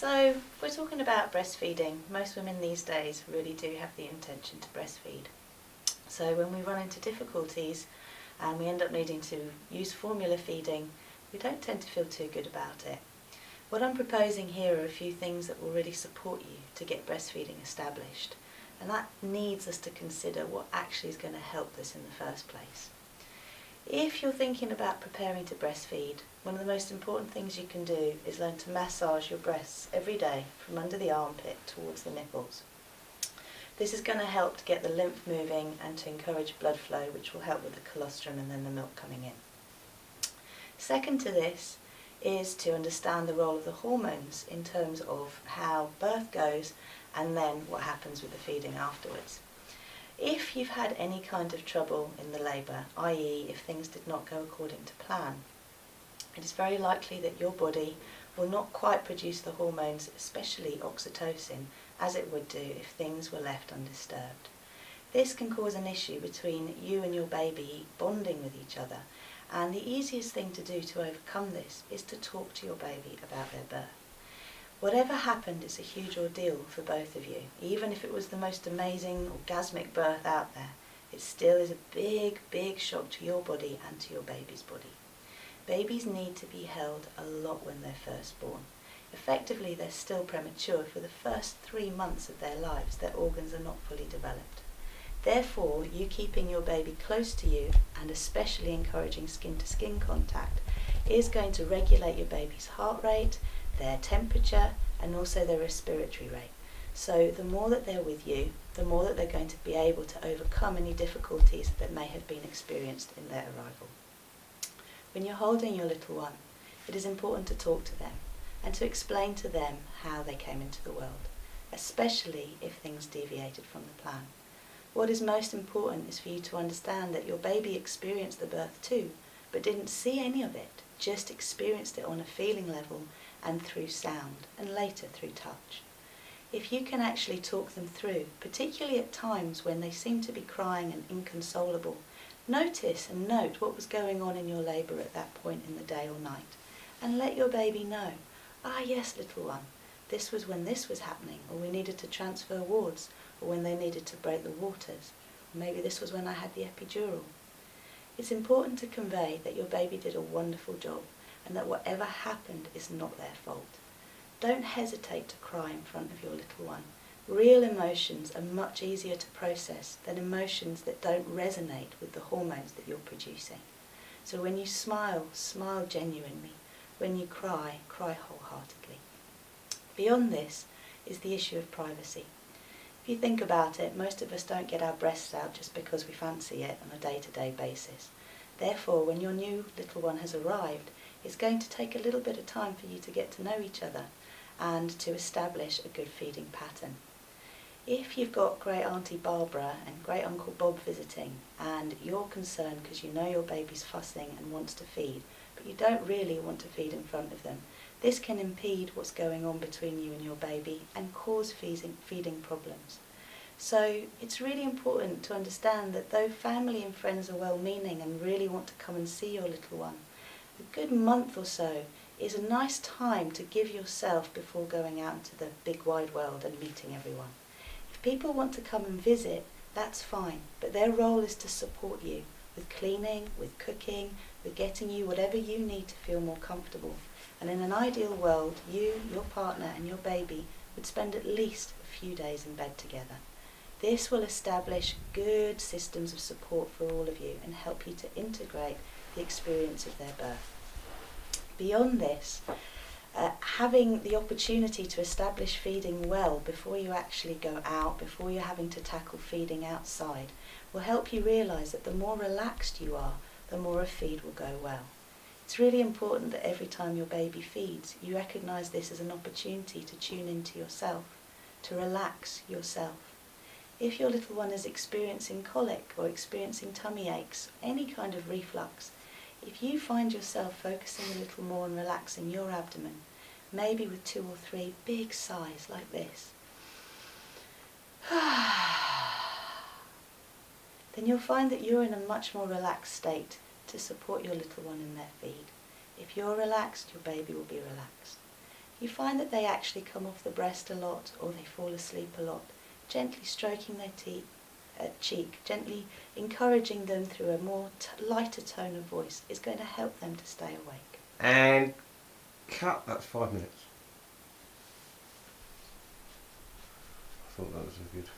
So, if we're talking about breastfeeding, most women these days really do have the intention to breastfeed. So when we run into difficulties and we end up needing to use formula feeding, we don't tend to feel too good about it. What I'm proposing here are a few things that will really support you to get breastfeeding established, and that needs us to consider what actually is going to help this in the first place. If you're thinking about preparing to breastfeed, one of the most important things you can do is learn to massage your breasts every day from under the armpit towards the nipples. This is going to help to get the lymph moving and to encourage blood flow, which will help with the colostrum and then the milk coming in. Second to this is to understand the role of the hormones in terms of how birth goes and then what happens with the feeding afterwards. If you've had any kind of trouble in the labour, i.e. if things did not go according to plan, it is very likely that your body will not quite produce the hormones, especially oxytocin, as it would do if things were left undisturbed. This can cause an issue between you and your baby bonding with each other, and the easiest thing to do to overcome this is to talk to your baby about their birth. Whatever happened is a huge ordeal for both of you. Even if it was the most amazing orgasmic birth out there, it still is a big, big shock to your body and to your baby's body. Babies need to be held a lot when they're first born. Effectively, they're still premature. For the first 3 months of their lives, their organs are not fully developed. Therefore, you keeping your baby close to you, and especially encouraging skin-to-skin contact, is going to regulate your baby's heart rate, their temperature, and also their respiratory rate. So the more that they're with you, the more that they're going to be able to overcome any difficulties that may have been experienced in their arrival. When you're holding your little one, it is important to talk to them and to explain to them how they came into the world, especially if things deviated from the plan. What is most important is for you to understand that your baby experienced the birth too, but didn't see any of it, just experienced it on a feeling level and through sound, and later through touch. If you can actually talk them through, particularly at times when they seem to be crying and inconsolable, notice and note what was going on in your labour at that point in the day or night, and let your baby know, "Ah yes, little one, this was when this was happening, or we needed to transfer wards, or when they needed to break the waters, or maybe this was when I had the epidural." It's important to convey that your baby did a wonderful job, and that whatever happened is not their fault. Don't hesitate to cry in front of your little one. Real emotions are much easier to process than emotions that don't resonate with the hormones that you're producing. So when you smile, smile genuinely. When you cry, cry wholeheartedly. Beyond this is the issue of privacy. If you think about it, most of us don't get our breasts out just because we fancy it on a day-to-day basis. Therefore, when your new little one has arrived, it's going to take a little bit of time for you to get to know each other and to establish a good feeding pattern. If you've got great Auntie Barbara and great Uncle Bob visiting, and you're concerned because you know your baby's fussing and wants to feed, but you don't really want to feed in front of them, this can impede what's going on between you and your baby and cause feeding problems. So it's really important to understand that though family and friends are well-meaning and really want to come and see your little one, a good month or so is a nice time to give yourself before going out into the big wide world and meeting everyone. If people want to come and visit, that's fine, but their role is to support you with cleaning, with cooking, with getting you whatever you need to feel more comfortable. And in an ideal world, you, your partner and your baby would spend at least a few days in bed together. This will establish good systems of support for all of you and help you to integrate the experience of their birth. Beyond this, having the opportunity to establish feeding well before you actually go out, before you're having to tackle feeding outside, will help you realise that the more relaxed you are, the more a feed will go well. It's really important that every time your baby feeds, you recognise this as an opportunity to tune into yourself, to relax yourself. If your little one is experiencing colic or experiencing tummy aches, any kind of reflux, if you find yourself focusing a little more on relaxing your abdomen, maybe with 2 or 3 big sighs like this, then you'll find that you're in a much more relaxed state to support your little one in their feed. If you're relaxed, your baby will be relaxed. you find that they actually come off the breast a lot or they fall asleep a lot. Gently stroking their cheek, gently encouraging them through a more lighter tone of voice is going to help them to stay awake. And cut, that's 5 minutes. I thought that was a good